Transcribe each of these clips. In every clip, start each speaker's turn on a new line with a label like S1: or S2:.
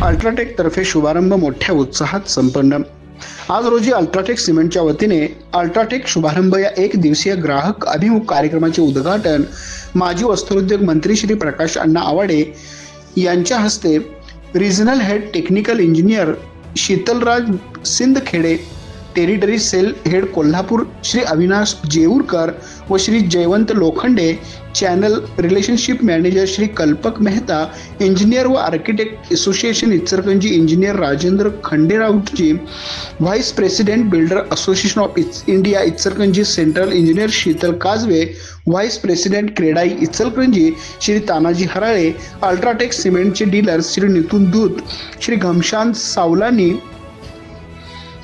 S1: UltraTech तर्फे शुभारंभ मोठ्या उत्साहात संपन्न। आज रोजी अल्ट्राटेक सिमेंटच्या वतीने अल्ट्राटेक शुभारंभ या एक दिवसीय ग्राहक अभिमुख कार्यक्रमाचे उद्घाटन माजी वस्त्रोद्योग मंत्री श्री प्रकाश अण्णा आवाडे यांच्या हस्ते regional head technical engineer Sheetalraj Sindkhede, territory sale head Kolhapur Shri Avinash Jeurkar व Shri Jayawant Lokhande, channel relationship manager Shri Kalpak Mehta, engineer व architect association Ichalkaranji engineer Rajendra Khanderaoji, vice president builder association of India Ichalkaranji central engineer Sheetal Kajwe, vice president CREDAI Ichalkaranji Shri Tanaji Harale, UltraTech सिमेंटचे डीलर्स श्री नितुन दूत, श्री घमशान सावलानी,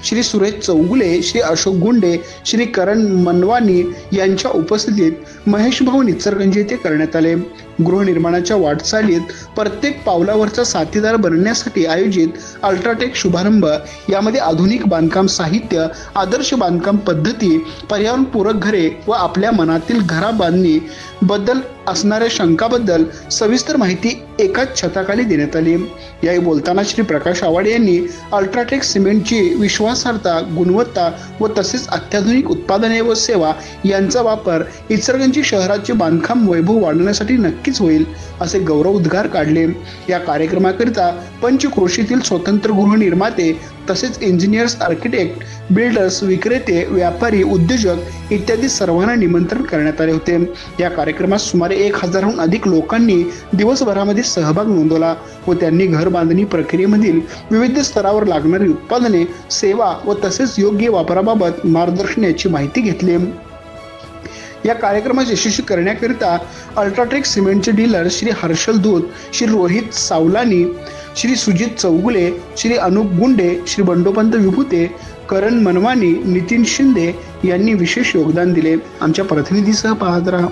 S1: श्री सुरेश चौगुले, श्री अशोक गुंडे, श्री करण मनवानी यांच्या उपस्थितीत महेश भवन इचलकरंजी येथे करण्यात आले। गृहनिर्माणाच्या वाटचालीत प्रत्येक पावलावरचा साथीदार बनण्यासाठी आयोजित अल्ट्राटेक शुभारंभ यामध्ये आधुनिक बांधकाम साहित्य, आदर्श बांधकाम पद्धती, पर्यावरणपूरक घरे व आपल्या मनातील घरा बांधणी बद्दल असणाऱ्या शंकाबद्दल सविस्तर माहिती एकाच छताखाली देण्यात आली। यावेळी बोलताना श्री प्रकाश आवाडे यांनी अल्ट्राटेक सिमेंटची विश्वासार्हता, गुणवत्ता व तसेच अत्याधुनिक उत्पादने व सेवा यांचा वापर इचलकरंजी शहराचे बांधकाम वैभव वाढवण्यासाठी नक्कीच होईल असे गौरवोद्गार काढले। या कार्यक्रमाकरिता पंचक्रोशीतील स्वतंत्र गृहनिर्माते तसेच इंजिनियर्स, आर्किटेक्ट, बिल्डर्स, विक्रेते, व्यापारी, उद्योजक इत्यादी सर्वांना निमंत्रण करण्यात आले होते। या कार्यक्रमात सुमारे 1000हून अधिक लोकांनी दिवसभरामध्ये सहभाग नोंदवला व त्यांनी घर बांधणी प्रक्रियेमधील विविध स्तरावर लागणारी उत्पादने, सेवा व तसेच योग्य वापराबाबत मार्गदर्शन याची माहिती घेतली। या कार्यक्रमाचे यशस्वी करण्याकरिता अल्ट्राटेक सिमेंटचे डीलर श्री हर्षल दूत, श्री रोहित सावलानी, श्री सुजित चौगुले, श्री अनुप गुंडे, श्री बंडोपंत विभूते, करण मनवानी, नितीन शिंदे यांनी विशेष योगदान दिले। आमच्या प्रतिनिधीसह पाहत रहा।